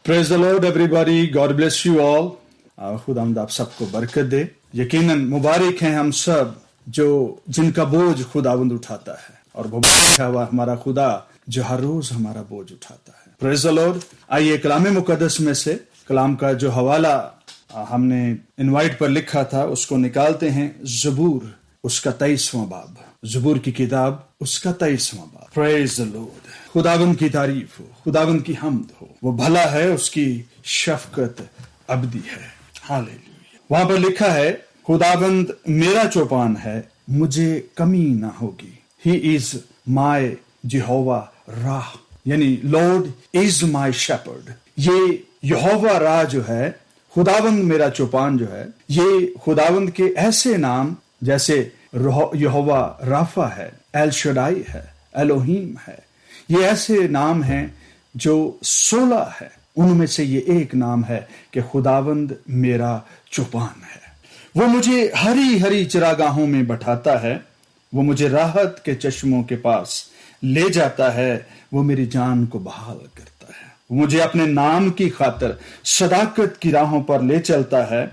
Praise the Lord everybody. God bless you all. खुदावंद आप सबको बरकत दे। यकीनन मुबारक हैं हम सब जिनका बोझ खुदावंद उठाता है, और मुबारक है हमारा खुदा जो हर रोज हमारा बोझ उठाता है। Praise the Lord. आइए कलाम मुकद्दस में से कलाम का जो हवाला हमने इनवाइट पर लिखा था उसको निकालते हैं। ज़बूर उसका 23वां बाब, ज़बूर की किताब उसका 23वां बाब। Praise the Lord. खुदावंद की तारीफ हो, खुदावंद की हम्द हो। वो भला है, उसकी शफकत अबदी है। हालेलुया। वहां पर लिखा है, खुदावंद मेरा चौपान है, मुझे कमी ना होगी। ही इज माय यहोवा राह, यानी लॉर्ड इज माय शेपर्ड। ये यहोवा राह जो है, खुदावंद मेरा चौपान जो है, ये खुदावंद के ऐसे नाम जैसे यहोवा राफा है, एल शडाई है, एलोहीम है, ये ऐसे नाम हैं जो 16 है। उनमें से ये एक नाम है कि खुदावंद मेरा चौपान है। वो मुझे हरी हरी चरागाहों में बैठाता है, वो मुझे राहत के चश्मों के पास ले जाता है, वो मेरी जान को बहाल करता है। वो मुझे अपने नाम की खातिर सदाकत की राहों पर ले चलता है।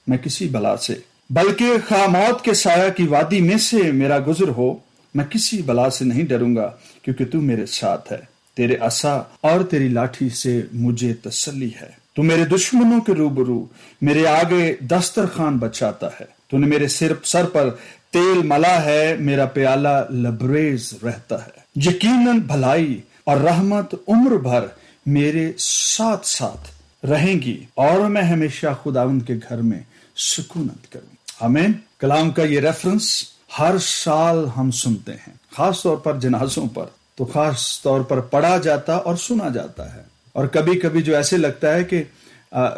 मैं किसी बला से, बल्कि खा मौत के साया की वादी में से मेरा गुजर हो, मैं किसी बला से नहीं डरूंगा, क्योंकि तू मेरे साथ है। तेरे असा और तेरी लाठी से मुझे तसल्ली है। तू मेरे दुश्मनों के रूबरू मेरे आगे दस्तरखान बचाता है। तूने मेरे सर पर तेल मला है, मेरा प्याला लबरेज रहता है। यकीनन भलाई और रहमत उम्र भर मेरे साथ साथ रहेंगी, और मैं हमेशा खुदावंद के घर में सुकूनत करूं। आमीन। कलाम का ये रेफरेंस हर साल हम सुनते हैं, खास तौर पर जनाजों पर तो खास तौर पर पढ़ा जाता और सुना जाता है। और कभी कभी जो ऐसे लगता है कि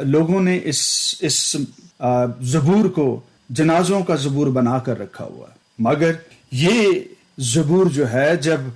लोगों ने इस ज़बूर को जनाजों का ज़बूर बनाकर रखा हुआ है, मगर ये ज़बूर जो है, जब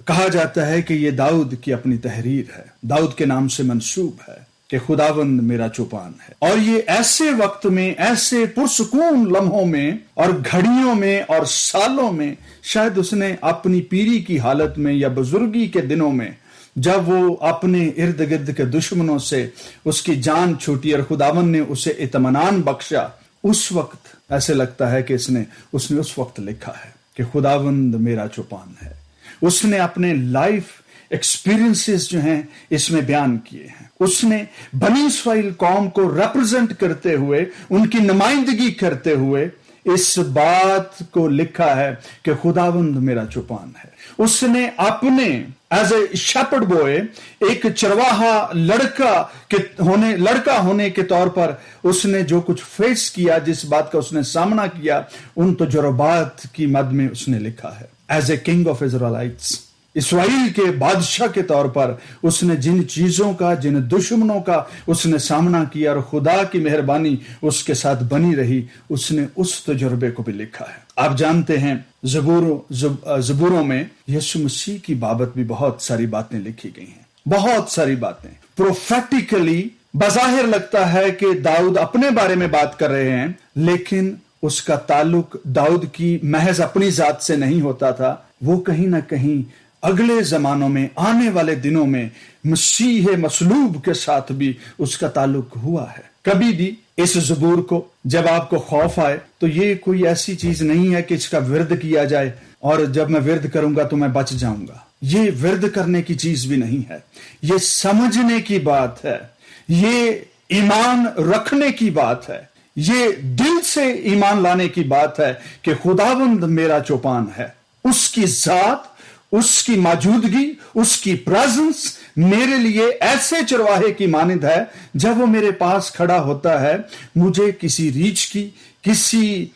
कहा जाता है कि ये दाऊद की अपनी तहरीर है, दाऊद के नाम से मंसूब है कि खुदावंद मेरा चौपान है। और ये ऐसे वक्त में, ऐसे पुरसुकून लम्हों में और घड़ियों में और सालों में, शायद उसने अपनी पीरी की हालत में या बुजुर्गी के दिनों में, जब वो अपने इर्द गिर्द के दुश्मनों से उसकी जान छूटी और खुदावंद ने उसे इत्मीनान बख्शा, उस वक्त ऐसे लगता है कि उसने उस वक्त लिखा है कि खुदावंद मेरा चौपान है। उसने अपने लाइफ एक्सपीरियंसेस जो हैं इसमें बयान किए हैं। उसने बनी इस्राएल कौम को रिप्रेजेंट करते हुए, उनकी नुमाइंदगी करते हुए इस बात को लिखा है कि खुदावंद मेरा चौपान है। उसने अपने एज ए शेपर्ड बॉय, एक चरवाहा लड़का होने के तौर पर उसने जो कुछ फेस किया, जिस बात का उसने सामना किया, उन तजुर्बात की मद में उसने लिखा है। एज ए किंग ऑफ इजराइलिट्स, इस्राएल के बादशाह के तौर पर उसने जिन चीजों का, जिन दुश्मनों का उसने सामना किया और खुदा की मेहरबानी उसके साथ बनी रही, उसने उस तजुर्बे को भी लिखा है। आप जानते हैं ज़बूरों में यीशु मसीह की बाबत भी बहुत सारी बातें लिखी गई हैं, बहुत सारी बातें। प्रोफेटिकली बज़ाहिर लगता है कि दाऊद अपने बारे में बात कर रहे हैं, लेकिन उसका ताल्लुक दाऊद की महज अपनी जात से नहीं होता था। वो कहीं ना कहीं अगले जमानों में, आने वाले दिनों में मसीह मसलूब के साथ भी उसका ताल्लुक हुआ है। कभी भी इस ज़बूर को जब आपको खौफ आए, तो ये कोई ऐसी चीज नहीं है कि इसका विर्द किया जाए और जब मैं विर्द करूंगा तो मैं बच जाऊंगा। ये विर्द करने की चीज भी नहीं है, ये समझने की बात है, ये ईमान रखने की बात है, ये दिल से ईमान लाने की बात है कि खुदावंद मेरा चौपान है। उसकी जात, उसकी मौजूदगी, उसकी प्रेजेंस मेरे लिए ऐसे चरवाहे की मानिंद है। जब वो मेरे पास खड़ा होता है, मुझे किसी रीछ की, किसी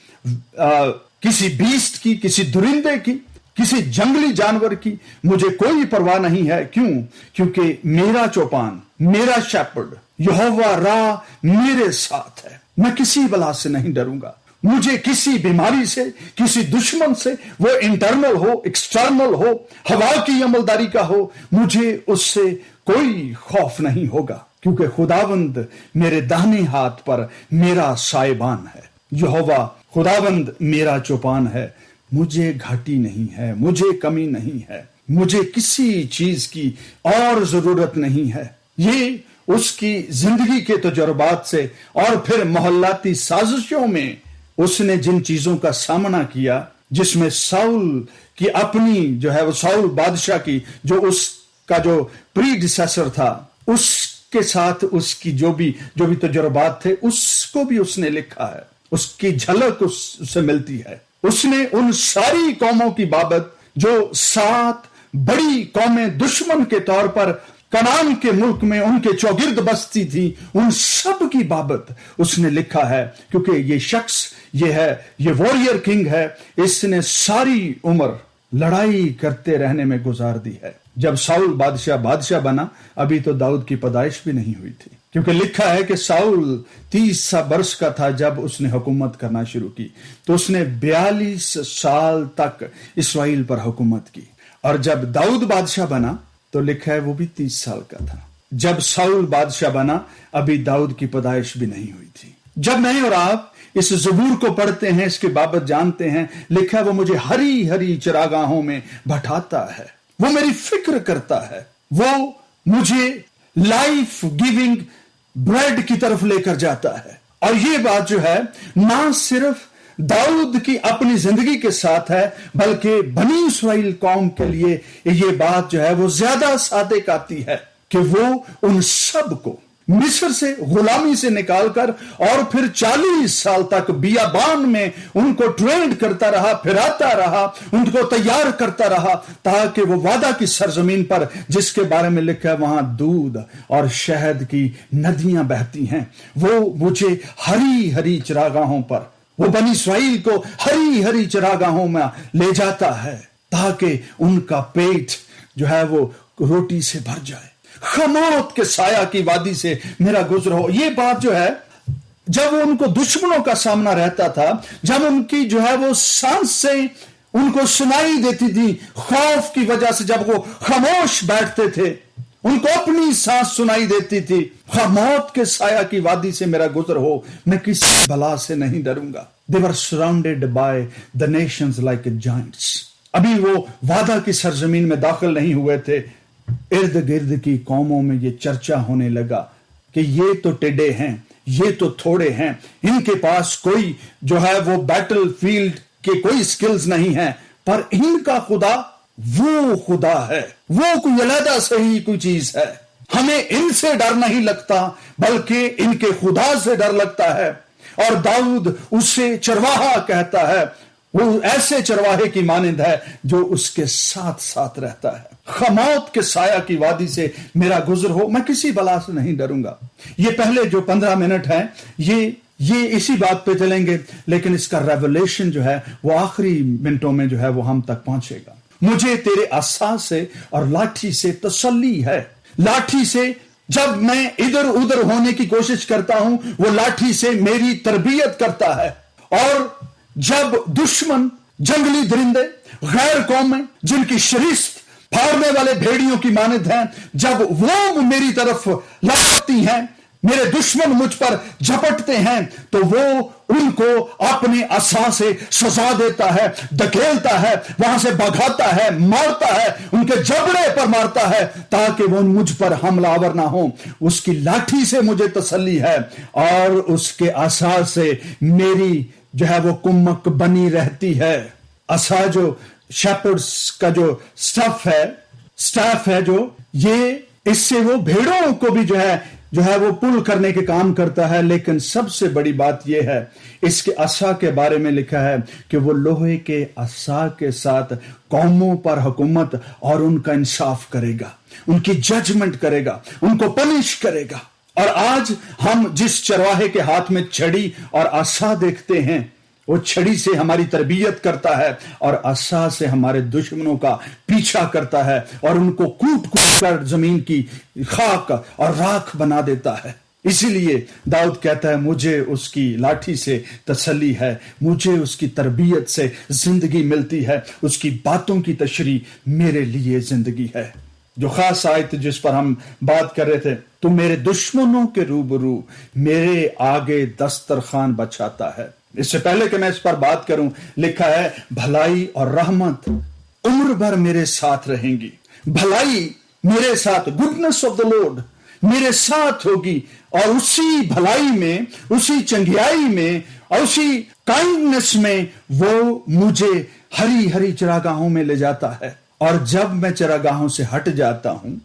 बीस्ट की, किसी दुरिंदे की, किसी जंगली जानवर की मुझे कोई परवाह नहीं है। क्यों? क्योंकि मेरा चौपान, मेरा शेपर्ड यहोवा राह मेरे साथ है। मैं किसी बला से नहीं डरूंगा। मुझे किसी बीमारी से, किसी दुश्मन से, वो इंटरनल हो, एक्सटर्नल हो, हवा की अमलदारी का हो, मुझे उससे कोई खौफ नहीं होगा, क्योंकि खुदावंद मेरे दाहिने हाथ पर मेरा साहिबान है। यहोवा खुदावंद मेरा चौपान है, मुझे घाटी नहीं है, मुझे कमी नहीं है, मुझे किसी चीज की और जरूरत नहीं है। ये उसकी जिंदगी के तजुर्बात से और फिर मोहल्लाती साजिशों में उसने जिन चीजों का सामना किया, जिसमें साउल की अपनी जो है वो साउल बादशाह की जो उसका जो प्रीडिसेसर था उसके साथ उसकी जो भी तजुर्बात थे उसको भी उसने लिखा है। उसकी झलक उससे मिलती है। उसने उन सारी कौमों की बाबत जो 7 बड़ी कौमें दुश्मन के तौर पर कनान के मुल्क में उनके चौगिर्द बसती थी, उन सब की बाबत उसने लिखा है, क्योंकि ये शख्स ये वॉरियर किंग है। इसने सारी उम्र लड़ाई करते रहने में गुजार दी है। जब साउल बादशाह बना, अभी तो दाऊद की पैदाइश भी नहीं हुई थी, क्योंकि लिखा है कि साउल 30 वर्ष का था जब उसने हुकूमत करना शुरू की, तो उसने 42 साल तक इस्राएल पर हुकूमत की। और जब दाऊद बादशाह बना तो लिखा है वो भी 30 साल का था। जब साउल बादशाह बना, अभी दाऊद की पैदाइश भी नहीं हुई थी। जब मैं और आप इस ज़बूर को पढ़ते हैं, इसके बाबत जानते हैं, लिखा है वो मुझे हरी हरी चरागाहों में बैठाता है, वो मेरी फिक्र करता है, वो मुझे लाइफ गिविंग ब्रेड की तरफ लेकर जाता है। और ये बात जो है ना सिर्फ दाऊद की अपनी जिंदगी के साथ है, बल्कि बनी इस्राएल कौम के लिए ये बात जो है वो ज्यादा सादिक आती है कि वो उन सब को मिस्र से गुलामी से निकालकर और फिर 40 साल तक बियाबान में उनको ट्रेंड करता रहा, फिराता रहा, उनको तैयार करता रहा, ताकि वो वादा की सरजमीन पर जिसके बारे में लिखा है वहां दूध और शहद की नदियां बहती हैं, वो मुझे हरी हरी चरागाहों पर, वो बनी इस्राएल को हरी हरी चरागाहों में ले जाता है, ताकि उनका पेट जो है वो रोटी से भर जाए। खमोत के साया की वादी से मेरा गुजर हो, ये बात जो है जब उनको दुश्मनों का सामना रहता था, जब उनकी जो है वो सांसें उनको सुनाई देती थी खौफ की वजह से, जब वो खामोश बैठते थे, उनको अपनी सांस सुनाई देती थी, खमौत के साया की वादी से मेरा गुजर हो, मैं किसी बला से नहीं डरूंगा। They were surrounded by the nations like giants। अभी वो वादा की सरजमीन में दाखिल नहीं हुए थे, इर्द गिर्द की कौमों में ये चर्चा होने लगा कि ये तो टेढ़े हैं, ये तो थोड़े हैं, इनके पास कोई जो है वो बैटल फील्ड के कोई स्किल्स नहीं है, पर इनका खुदा वो खुदा है, वो कोई अलग से ही कोई चीज है। हमें इनसे डर नहीं लगता, बल्कि इनके खुदा से डर लगता है। और दाऊद उसे चरवाहा कहता है, वो ऐसे चरवाहे की मानिंद है जो उसके साथ साथ रहता है। खमौत के साया की वादी से मेरा गुजर हो, मैं किसी बला से नहीं डरूंगा। ये पहले जो 15 मिनट हैं ये इसी बात पे चलेंगे, लेकिन इसका रेवलेशन जो है वो आखिरी मिनटों में जो है वो हम तक पहुंचेगा। मुझे तेरे आसा से और लाठी से तसल्ली है। लाठी से जब मैं इधर उधर होने की कोशिश करता हूं, वो लाठी से मेरी तरबियत करता है। और जब दुश्मन, जंगली दरिंदे, गैर कौमें जिनकी शरीस्त फाड़ने वाले भेड़ियों की मानद हैं, जब वो मेरी तरफ लपकती हैं, मेरे दुश्मन मुझ पर झपटते हैं, तो वो उनको अपने असा से सजा देता है, धकेलता है, वहां से भगाता है, मारता है, उनके जबड़े पर मारता है, ताकि वो मुझ पर हमलावर ना हो। उसकी लाठी से मुझे तसल्ली है और उसके असा से मेरी जो है वो कुम्मक बनी रहती है। असा जो शेपर्ड्स का जो स्टाफ है जो ये, इससे वो भेड़ों को भी जो है वो पुल करने के काम करता है। लेकिन सबसे बड़ी बात यह है, इसके असा के बारे में लिखा है कि वो लोहे के असा के साथ कौमों पर हुकूमत और उनका इंसाफ करेगा, उनकी जजमेंट करेगा, उनको पनिश करेगा। और आज हम जिस चरवाहे के हाथ में छड़ी और असा देखते हैं, वो छड़ी से हमारी तरबियत करता है और असा से हमारे दुश्मनों का पीछा करता है और उनको कूट कूट कर जमीन की खाक और राख बना देता है। इसीलिए दाऊद कहता है, मुझे उसकी लाठी से तसल्ली है, मुझे उसकी तरबियत से जिंदगी मिलती है, उसकी बातों की तशरीह मेरे लिए जिंदगी है। जो खास आयत जिस पर हम बात कर रहे थे, तो मेरे दुश्मनों के रूबरू मेरे आगे दस्तरखान बचाता है। इससे पहले कि मैं इस पर बात करूं, लिखा है भलाई और रहमत उम्र भर मेरे साथ रहेंगी। भलाई मेरे साथ, गुडनेस ऑफ द लॉर्ड मेरे साथ होगी और उसी भलाई में, उसी चंगियाई में और उसी काइंडनेस में वो मुझे हरी हरी चरागाहों में ले जाता है। और जब मैं चरागाहों से हट जाता हूं,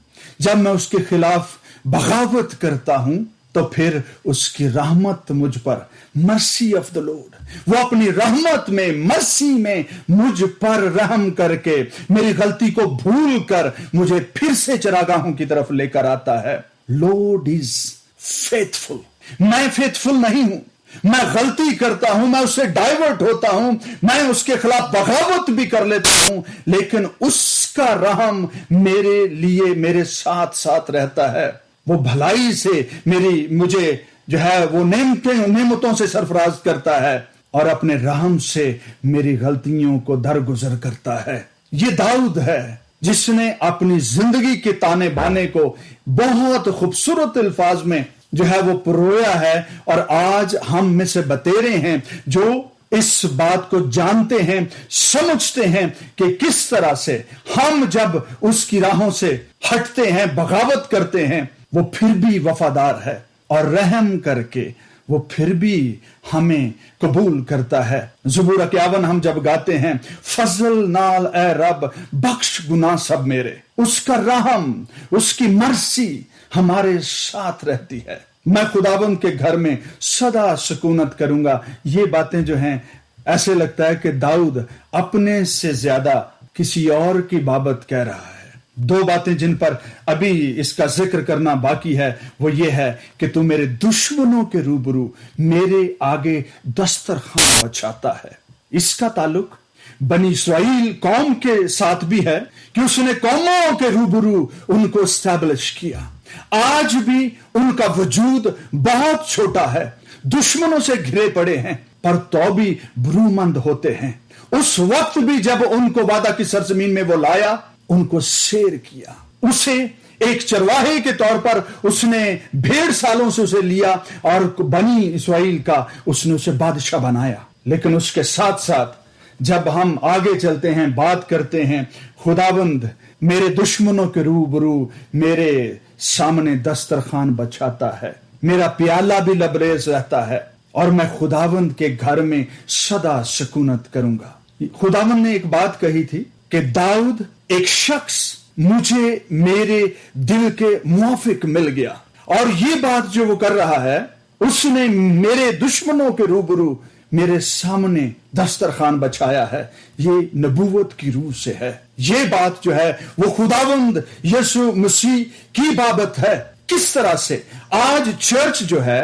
जब मैं उसके खिलाफ बगावत करता हूं, तो फिर उसकी रहमत मुझ पर, मर्सी ऑफ द लॉर्ड, वो अपनी रहमत में, मर्सी में मुझ पर रहम करके मेरी गलती को भूल कर मुझे फिर से चरागाहों की तरफ लेकर आता है। Lord is faithful. मैं फेथफुल नहीं हूं, मैं गलती करता हूं, मैं उससे डाइवर्ट होता हूं, मैं उसके खिलाफ बगावत भी कर लेता हूं, लेकिन उसका रहम मेरे लिए मेरे साथ साथ रहता है। वो भलाई से मुझे जो है वो नेमतों से सरफराज करता है और अपने रहम से मेरी गलतियों को दरगुजर करता है। ये दाऊद है जिसने अपनी जिंदगी के ताने बाने को बहुत खूबसूरत अल्फाज में जो है वो परोया है। और आज हम में से बतेरे हैं जो इस बात को जानते हैं, समझते हैं कि किस तरह से हम जब उसकी राहों से हटते हैं, बगावत करते हैं, वो फिर भी वफादार है और रहम करके वो फिर भी हमें कबूल करता है। ज़बूर 51 हम जब गाते हैं, फजल नाल ए रब बख्श गुनाह सब मेरे, उसका रहम, उसकी मर्सी हमारे साथ रहती है। मैं खुदाबंद के घर में सदा सुकूनत करूंगा। ये बातें जो हैं, ऐसे लगता है कि दाऊद अपने से ज्यादा किसी और की बाबत कह रहा है। दो बातें जिन पर अभी इसका जिक्र करना बाकी है वो ये है कि तू मेरे दुश्मनों के रूबरू मेरे आगे दस्तरखान बचाता है। इसका ताल्लुक बनी इस्राएल कौम के साथ भी है कि उसने कौमों के रूबरू उनको एस्टैब्लिश किया। आज भी उनका वजूद बहुत छोटा है, दुश्मनों से घिरे पड़े हैं, पर तो भी बुरूमंद होते हैं। उस वक्त भी जब उनको वादा की सरजमीन में वो लाया, उनको शेर किया, उसे एक चरवाहे के तौर पर उसने 1.5 सालों से उसे लिया और बनी इस्राएल का उसने उसे बादशाह बनाया। लेकिन उसके साथ साथ जब हम आगे चलते हैं, बात करते हैं, खुदाबंद मेरे दुश्मनों के रूबरू मेरे सामने दस्तरखान बचाता है, मेरा प्याला भी लबरेज रहता है और मैं खुदाबंद के घर में सदा सुकूनत करूंगा। खुदाबंद ने एक बात कही थी कि दाऊद एक शख्स मुझे मेरे दिल के मुआफिक मिल गया, और ये बात जो वो कर रहा है, उसने मेरे दुश्मनों के रूबरू मेरे सामने दस्तरखान बचाया है। ये नबूवत की रूह से है। ये बात जो है वो खुदावंद यीशु मसीह की बाबत है। किस तरह से आज चर्च जो है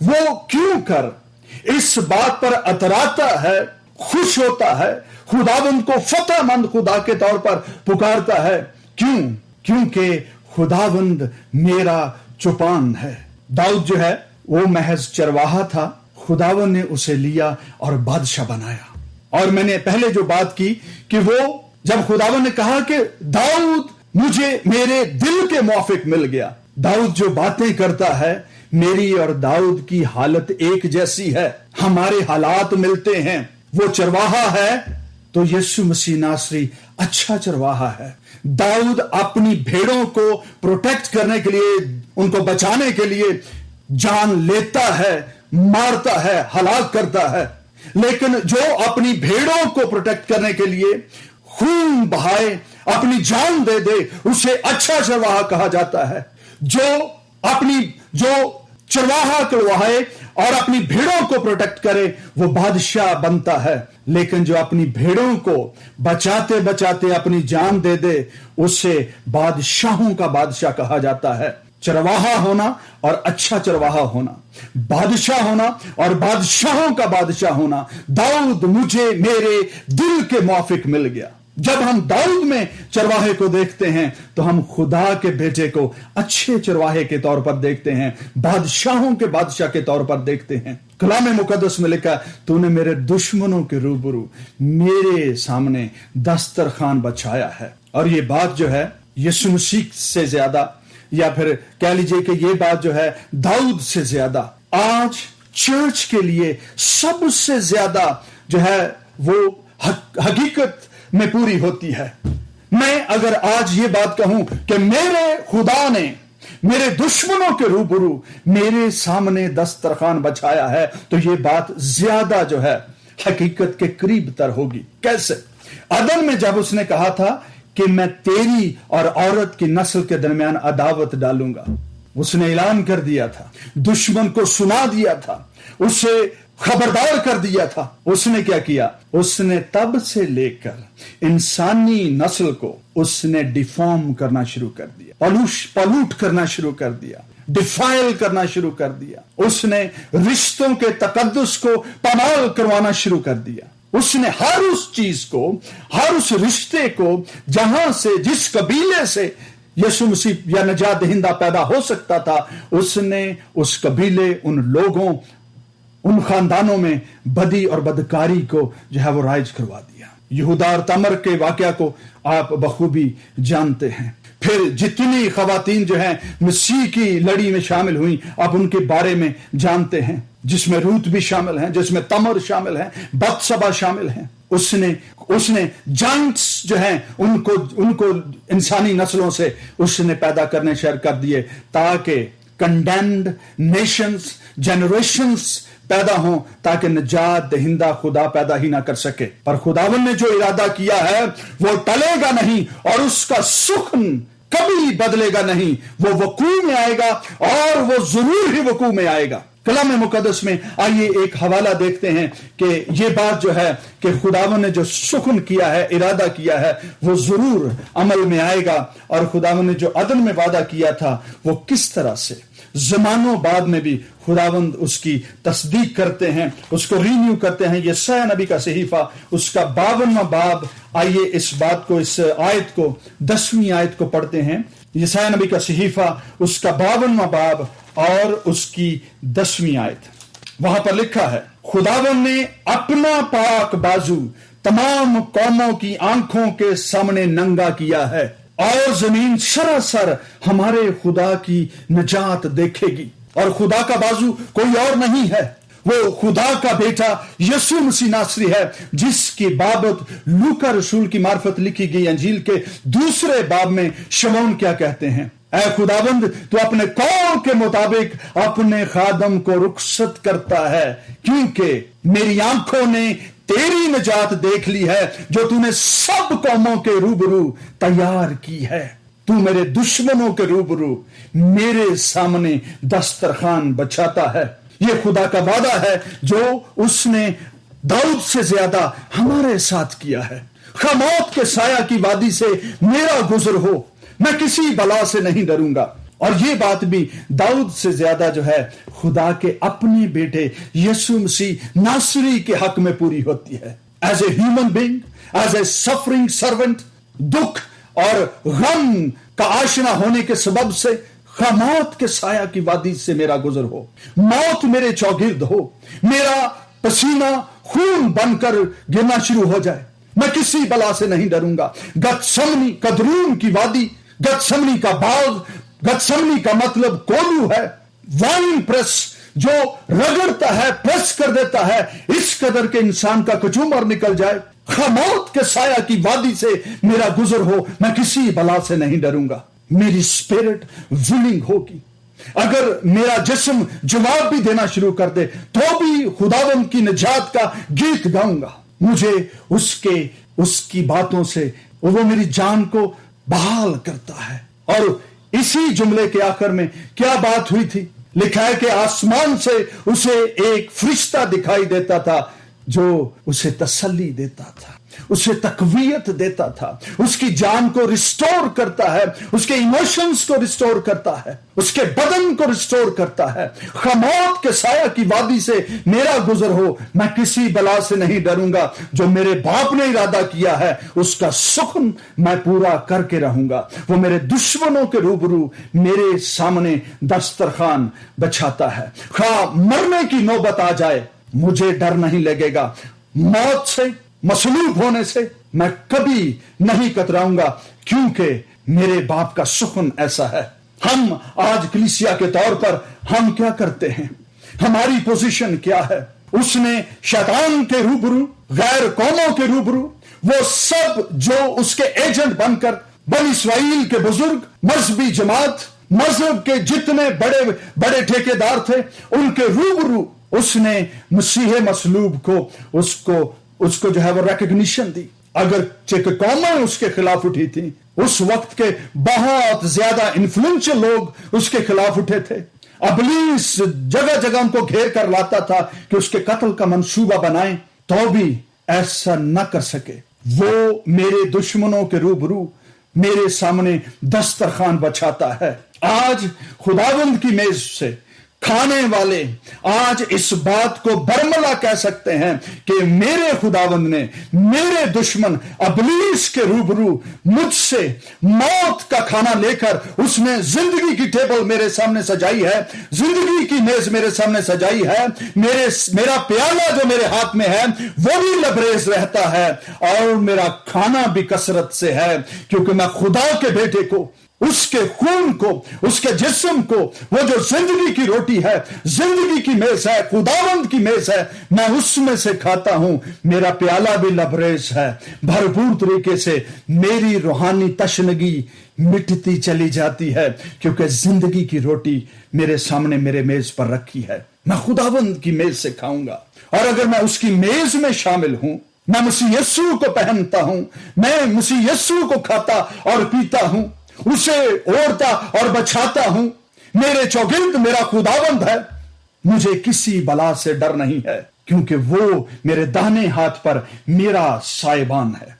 वो क्यों कर इस बात पर अतराता है, खुश होता है, खुदावंद को फतेहमंद खुदा के तौर पर पुकारता है। क्यों? क्योंकि खुदावंद मेरा चौपान है। दाऊद जो है वो महज चरवाहा था, खुदावंद ने उसे लिया और बादशाह बनाया। और मैंने पहले जो बात की कि वो जब खुदावंद ने कहा कि दाऊद मुझे मेरे दिल के मुआफिक मिल गया, दाऊद जो बातें करता है, मेरी और दाऊद की हालत एक जैसी है, हमारे हालात मिलते हैं। वो चरवाहा है तो यीशु मसीह नासरी अच्छा चरवाहा है। दाऊद अपनी भेड़ों को प्रोटेक्ट करने के लिए, उनको बचाने के लिए जान लेता है, मारता है, हलाक करता है। लेकिन जो अपनी भेड़ों को प्रोटेक्ट करने के लिए खून बहाए, अपनी जान दे दे, उसे अच्छा चरवाहा कहा जाता है। जो चरवाहा करवाए और अपनी भेड़ों को प्रोटेक्ट करे वो बादशाह बनता है। लेकिन जो अपनी भेड़ों को बचाते बचाते अपनी जान दे दे, उसे बादशाहों का बादशाह कहा जाता है। चरवाहा होना और अच्छा चरवाहा होना, बादशाह होना और बादशाहों का बादशाह होना। दाऊद मुझे मेरे दिल के मुआफिक मिल गया। जब हम दाऊद में चरवाहे को देखते हैं तो हम खुदा के बेटे को अच्छे चरवाहे के तौर पर देखते हैं, बादशाहों के बादशाह के तौर पर देखते हैं। कलाम मुकद्दस में लिखा, तूने मेरे दुश्मनों के रूबरू मेरे सामने दस्तरखान बचाया है। और ये बात जो है यीशु मसीह से ज्यादा, या फिर कह लीजिए कि ये बात जो है दाऊद से ज्यादा आज चर्च के लिए सबसे ज्यादा जो है वो हकीकत में पूरी होती है। मैं अगर आज ये बात कहूं कि मेरे खुदा ने मेरे दुश्मनों के रूबरू मेरे सामने दस्तरखान बछाया है, तो ये बात ज्यादा जो है हकीकत के करीब तर होगी। कैसे? अदन में जब उसने कहा था कि मैं तेरी और औरत की नस्ल के दरमियान अदावत डालूंगा, उसने ऐलान कर दिया था, दुश्मन को सुना दिया था, उसे खबरदार कर दिया था। उसने क्या किया? उसने तब से लेकर इंसानी नस्ल को उसने डिफॉर्म करना शुरू कर दिया, पॉल्यूट करना शुरू कर दिया, डिफाइल करना शुरू कर दिया। उसने रिश्तों के तकद्दुस को पामाल करवाना शुरू कर दिया। उसने हर उस चीज को, हर उस रिश्ते को, जहां से, जिस कबीले से यीशु मसीह या नजात दहिंदा पैदा हो सकता था, उसने उस कबीले, उन लोगों, उन खानदानों में बदी और बदकारी को जो है वो राइज करवा दिया। यहूदा और तमर के वाकया को आप बखूबी जानते हैं। फिर जितनी खवातीन जो हैं मसीह की लड़ी में शामिल हुई, आप उनके बारे में जानते हैं, जिसमें रूत भी शामिल हैं, जिसमें तमर शामिल हैं, बत्सबा शामिल हैं। उसने जाइंट्स जो हैं उनको इंसानी नस्लों से उसने पैदा करने शुरू कर दिए, ताकि कंडेम्ड नेशंस, जनरेशंस पैदा हों, ताकि नजात दहिंदा खुदा पैदा ही ना कर सके। पर खुदावन ने जो इरादा किया है वो टलेगा नहीं, और उसका सुखन कभी बदलेगा नहीं। वो वकू में आएगा, और वो जरूर ही वकू में आएगा। कलाम मुकद्दस में आइए एक हवाला देखते हैं कि ये बात जो है कि खुदावन ने जो सुखन किया है, इरादा किया है, वो जरूर अमल में आएगा। और खुदावन ने जो अदन में वादा किया था वो किस तरह से ज़मानों बाद में भी खुदावंद उसकी तस्दीक करते हैं, उसको रिन्यू करते हैं। यशायाह नबी का सहीफा उसका 52वां बाब, आइए इस बात को, इस आयत को, 10वीं आयत को पढ़ते हैं। यशायाह नबी का सहीफा उसका 52वां बाब और उसकी 10वीं आयत। वहां पर लिखा है, खुदावन ने अपना पाक बाजू तमाम कौमों की आंखों के सामने नंगा किया है, और जमीन सरासर हमारे खुदा की नजात देखेगी। और खुदा का बाजू कोई और नहीं है, वो खुदा का बेटा यीशु मसीह नासरी है, जिसकी बाबत लूका रसूल की मार्फत लिखी गई अंजील के 2 बाब में शमौन क्या कहते हैं? ऐ खुदाबंद, तू अपने कौल के मुताबिक अपने खादम को रुखसत करता है, क्योंकि मेरी आंखों ने तेरी नजात देख ली है, जो तूने सब कौमों के रूबरू तैयार की है। तू मेरे दुश्मनों के रूबरू मेरे सामने दस्तरखान बछाता है। यह खुदा का वादा है जो उसने दाऊद से ज्यादा हमारे साथ किया है। खमौत के साया की वादी से मेरा गुजर हो, मैं किसी बला से नहीं डरूंगा। और ये बात भी दाऊद से ज्यादा जो है खुदा के अपने बेटे यीशु मसीह नासरी के हक में पूरी होती है। As a human being, as a suffering servant, दुख और गम का आशना होने के सबब से खमौत के साया की वादी से मेरा गुजर हो, मौत मेरे चौगिर्द हो, मेरा पसीना खून बनकर गिरना शुरू हो जाए, मैं किसी बला से नहीं डरूंगा। गतसमनी, कदरून की वादी, गतसमनी का बाग, गतसमनी का मतलब कोलू है, वाइन प्रेस जो रगड़ता है, प्रेस कर देता है, इस कदर के इंसान का कचूमर निकल जाए। खमौत के साया की वादी से मेरा गुजर हो, मैं किसी बला से नहीं डरूंगा। मेरी स्पिरिट विलिंग होगी। अगर मेरा जिस्म जवाब भी देना शुरू कर दे तो भी खुदावंद की निजात का गीत गाऊंगा। मुझे उसकी बातों से वो मेरी जान को बहाल करता है। और इसी जुमले के आखिर में क्या बात हुई थी? लिखा है कि आसमान से उसे एक फरिश्ता दिखाई देता था जो उसे तसल्ली देता था, उसे तकवीयत देता था, उसकी जान को रिस्टोर करता है, उसके इमोशंस को रिस्टोर करता है, उसके बदन को रिस्टोर करता है। खमौत के साया की वादी से मेरा गुजर हो, मैं किसी बला से नहीं डरूंगा। जो मेरे बाप ने इरादा किया है उसका सुखन मैं पूरा करके रहूंगा। वो मेरे दुश्मनों के रूबरू मेरे सामने दस्तरखान बिछाता है। खा मरने की नौबत आ जाए, मुझे डर नहीं लगेगा। मौत से, मसलूब होने से मैं कभी नहीं कतराऊंगा, क्योंकि मेरे बाप का सुखन ऐसा है। हम आज कलीसिया के तौर पर हम क्या करते हैं? हमारी पोजीशन क्या है? उसने शैतान के रूबरू, गैर कौमों के रूबरू, वो सब जो उसके एजेंट बनकर बनी इस्राएल के बुजुर्ग, मजहबी जमात, मजहब के जितने बड़े बड़े ठेकेदार थे, उनके रूबरू उसने मसीह मसलूब को उसको जो है वो रिकग्निशन दी। अगर चेक कौमें उसके खिलाफ उठी थी, उस वक्त के बहुत ज्यादा इन्फ्लुएंशियल लोग उसके खिलाफ उठे थे। इब्लीस जगह जगह उनको घेर कर लाता था कि उसके कत्ल का मंसूबा बनाएं, तो भी ऐसा न कर सके। वो मेरे दुश्मनों के रूबरू मेरे सामने दस्तरखान बछाता है। आज खुदावंद की मेज से खाने वाले आज इस बात को बरमला कह सकते हैं कि मेरे खुदावंद ने मेरे दुश्मन इब्लीस के रूबरू मुझसे मौत का खाना लेकर उसने जिंदगी की टेबल मेरे सामने सजाई है, जिंदगी की मेज मेरे सामने सजाई है। मेरा प्याला जो मेरे हाथ में है वो भी लबरेज रहता है और मेरा खाना भी कसरत से है, क्योंकि मैं खुदा के बेटे को, उसके खून को, उसके जिस्म को, वो जो जिंदगी की रोटी है, जिंदगी की मेज है, खुदावंद की मेज है, मैं उसमें से खाता हूं। मेरा प्याला भी लबरेज है। भरपूर तरीके से मेरी रूहानी तशनगी मिटती चली जाती है, क्योंकि जिंदगी की रोटी मेरे सामने मेरे मेज पर रखी है। मैं खुदावंद की मेज से खाऊंगा, और अगर मैं उसकी मेज में शामिल हूं, मैं मसीह यीशु को पहनता हूं, मैं मसीह यीशु को खाता और पीता हूं, उसे ओढ़ता और बचाता हूं, मेरे चौगिर्द मेरा खुदावंद है, मुझे किसी बला से डर नहीं है, क्योंकि वो मेरे दाहिने हाथ पर मेरा साहिबान है।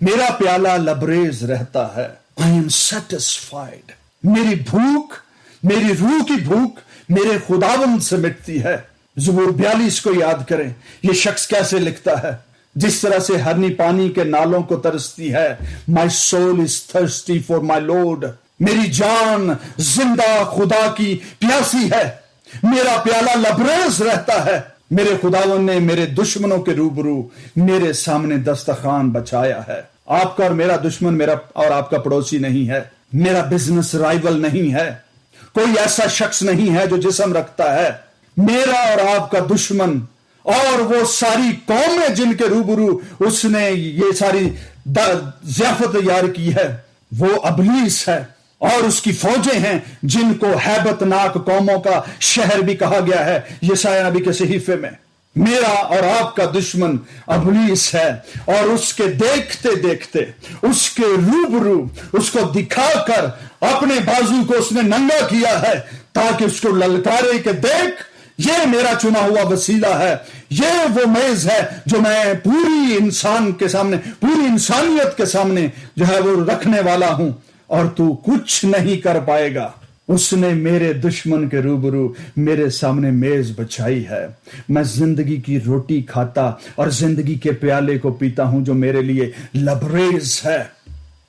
मेरा प्याला लबरेज रहता है। I am satisfied. मेरी भूख, मेरी रूह की भूख मेरे खुदावंद से मिटती है। ज़बूर 42 को याद करें, ये शख्स कैसे लिखता है। जिस तरह से हरनी पानी के नालों को तरसती है, my soul is thirsty for my lord. मेरी जान जिंदा खुदा की प्यासी है, मेरा प्याला लबरेज रहता है। मेरे खुदावन ने मेरे दुश्मनों के रूबरू मेरे सामने दस्तरखान बचाया है। आपका और मेरा दुश्मन मेरा और आपका पड़ोसी नहीं है, मेरा बिजनेस राइवल नहीं है, कोई ऐसा शख्स नहीं है जो जिस्म रखता है। मेरा और आपका दुश्मन और वो सारी कौमें जिनके रूबरू उसने ये सारी ज़ियाफत तैयार की है, वो इब्लीस है और उसकी फौजें हैं, जिनको हैबतनाक कौमों का शहर भी कहा गया है यशायाह नबी के सहीफे में। मेरा और आपका दुश्मन इब्लीस है, और उसके देखते देखते, उसके रूबरू उसको दिखाकर अपने बाजू को उसने नंगा किया है, ताकि उसको ललकारे कि देख, ये मेरा चुना हुआ वसीला है, ये वो मेज है जो मैं पूरी इंसान के सामने, पूरी इंसानियत के सामने जो है वो रखने वाला हूं, और तू कुछ नहीं कर पाएगा। उसने मेरे दुश्मन के रूबरू मेरे सामने मेज बछाई है। मैं जिंदगी की रोटी खाता और जिंदगी के प्याले को पीता हूं, जो मेरे लिए लबरेज है,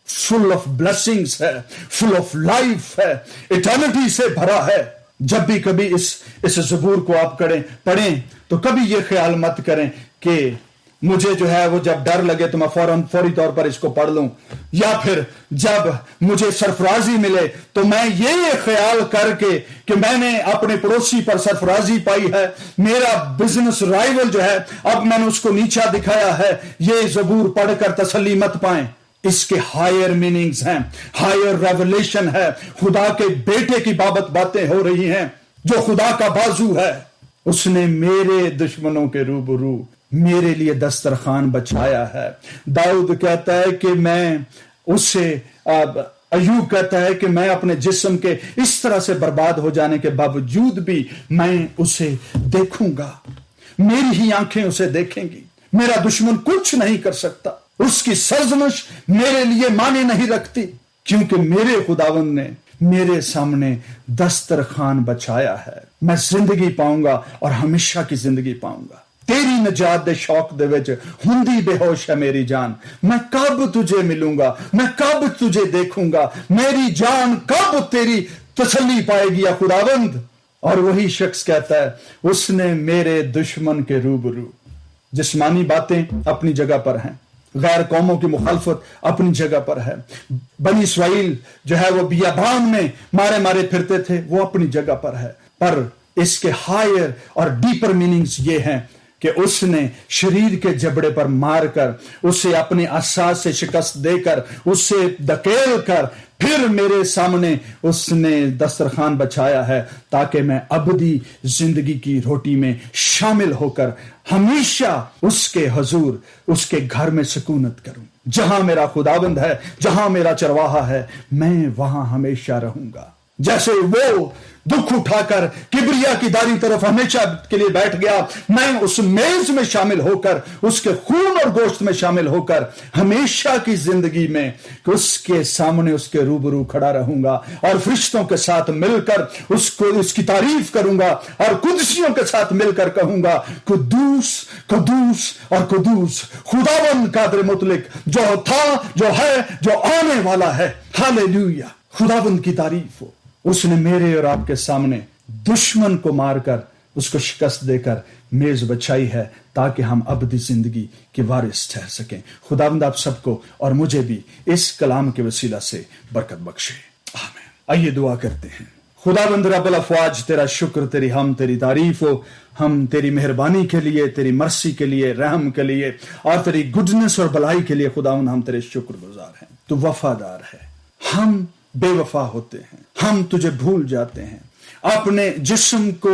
फुल ऑफ ब्लेसिंग्स है, फुल ऑफ लाइफ है, इटर्निटी से भरा है। जब भी कभी इस ज़बूर को आप पढ़ें तो कभी ये ख्याल मत करें कि मुझे जो है वो जब डर लगे तो मैं फौरी तौर पर इसको पढ़ लूं, या फिर जब मुझे सरफराजी मिले तो मैं ये ख्याल करके कि मैंने अपने पड़ोसी पर सरफराजी पाई है, मेरा बिजनेस राइवल जो है अब मैंने उसको नीचा दिखाया है, ये ज़बूर पढ़कर तसल्ली मत पाएं। इसके हायर मीनिंग्स हैं, हायर रेवलेशन है, खुदा के बेटे की बाबत बातें हो रही हैं, जो खुदा का बाजू है। उसने मेरे दुश्मनों के रूबरू मेरे लिए दस्तरखान बचाया है। दाऊद कहता है कि मैं उसे, अयूब कहता है कि मैं अपने जिस्म के इस तरह से बर्बाद हो जाने के बावजूद भी मैं उसे देखूंगा, मेरी ही आंखें उसे देखेंगी, मेरा दुश्मन कुछ नहीं कर सकता, उसकी सरजमिश मेरे लिए माने नहीं रखती, क्योंकि मेरे खुदावंद ने मेरे सामने दस्तरखान बचाया है। मैं जिंदगी पाऊंगा और हमेशा की जिंदगी पाऊंगा। तेरी नजात दे शौक दे विच हुंदी बेहोश है मेरी जान, मैं कब तुझे मिलूंगा, मैं कब तुझे देखूंगा, मेरी जान कब तेरी तसल्ली पाएगी या खुदावंद। और वही शख्स कहता है, उसने मेरे दुश्मन के रूबरू, जिस्मानी बातें अपनी जगह पर हैं, गैर कौमों की मुखालफत अपनी जगह पर है, बनी इस्राइल जो है वो बियाबान में मारे फिरते थे, वो अपनी जगह पर है, पर इसके हायर और डीपर मीनिंग्स ये हैं कि उसने शरीर के जबड़े पर मारकर, उसे अपनी आशा से शिकस्त देकर, उसे धकेल कर फिर मेरे सामने उसने दस्तरखान बछाया है, ताकि मैं अबदी जिंदगी की रोटी में शामिल होकर हमेशा उसके हुजूर, उसके घर में सुकूनत करूं। जहां मेरा खुदाबंद है, जहां मेरा चरवाहा है, मैं वहां हमेशा रहूंगा। जैसे वो दुख उठाकर किबरिया की दारी तरफ हमेशा के लिए बैठ गया, मैं उस मेज में शामिल होकर, उसके खून और गोश्त में शामिल होकर हमेशा की जिंदगी में उसके सामने, उसके रूबरू खड़ा रहूंगा और फरिश्तों के साथ मिलकर उसको, उसकी तारीफ करूंगा और कुदसियों के साथ मिलकर कहूंगा, कुदूस कुदूस और कुदूस खुदावंद कादिर मुतलक, जो था, जो है, जो आने वाला है। हालेलुया, खुदावंद की तारीफ हो। उसने मेरे और आपके सामने दुश्मन को मारकर, उसको शिकस्त देकर मेज बछाई है, ताकि हम अबदी जिंदगी के वारिस ठहर सकें। खुदावंद आप सबको और मुझे भी इस कलाम के वसीला से बरकत बख्शे, आमीन। आइए दुआ करते हैं। खुदावंद रब्बुल अफ़वाज, तेरा शुक्र, तेरी हम, तेरी तारीफ हो। हम तेरी मेहरबानी के लिए, तेरी मर्सी के लिए, रहम के लिए और तेरी गुडनेस और भलाई के लिए खुदावंद हम तेरे शुक्रगुजार हैं। तू वफादार है। हम बेवफा होते हैं, हम तुझे भूल जाते हैं, अपने जिस्म को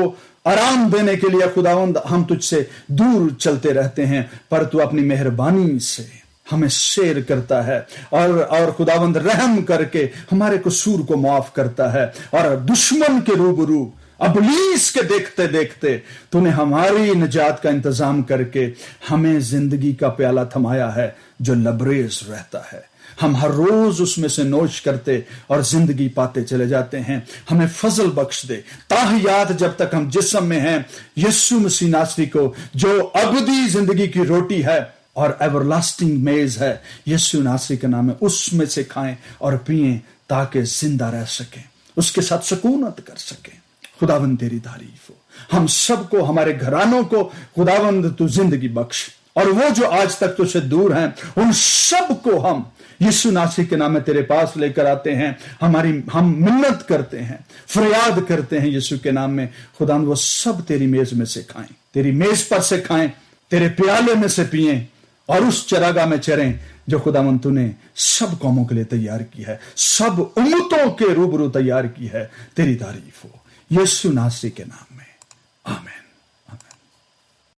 आराम देने के लिए खुदावंद हम तुझसे दूर चलते रहते हैं, पर तू अपनी मेहरबानी से हमें शेर करता है और खुदावंद रहम करके हमारे कसूर को माफ करता है। और दुश्मन के रूबरू, अबलीस के देखते देखते तूने हमारी निजात का इंतजाम करके हमें जिंदगी का प्याला थमाया है, जो लबरेज रहता है। हम हर रोज उसमें से नोश करते और जिंदगी पाते चले जाते हैं। हमें फजल बख्श दे, ताहियात जब तक हम जिस्म में हैं, यीशु मसीह नासरी को, जो अबदी जिंदगी की रोटी है और एवरलास्टिंग मेज है, यीशु नासरी के नाम में उसमें से खाएं और पिएं, ताकि जिंदा रह सकें, उसके साथ सुकूनत कर सकें। खुदावंद तेरी तारीफ हो। हम सबको, हमारे घरानों को खुदावंद तू जिंदगी बख्श, और वो जो आज तक तुझसे दूर हैं, उन सबको हम यीशु नासरी के नाम में तेरे पास लेकर आते हैं। हम मिन्नत करते हैं, फरियाद करते हैं यीशु के नाम में। खुदावंद वो सब तेरी मेज में से खाएं, तेरी मेज पर से खाएं, तेरे प्याले में से पिएं और उस चरागाह में चरें जो खुदावंद तूने सब कौमों के लिए तैयार की है, सब उम्मतों के रूबरू तैयार की है। तेरी तारीफ हो यीशु नासरी के नाम में, आमीन।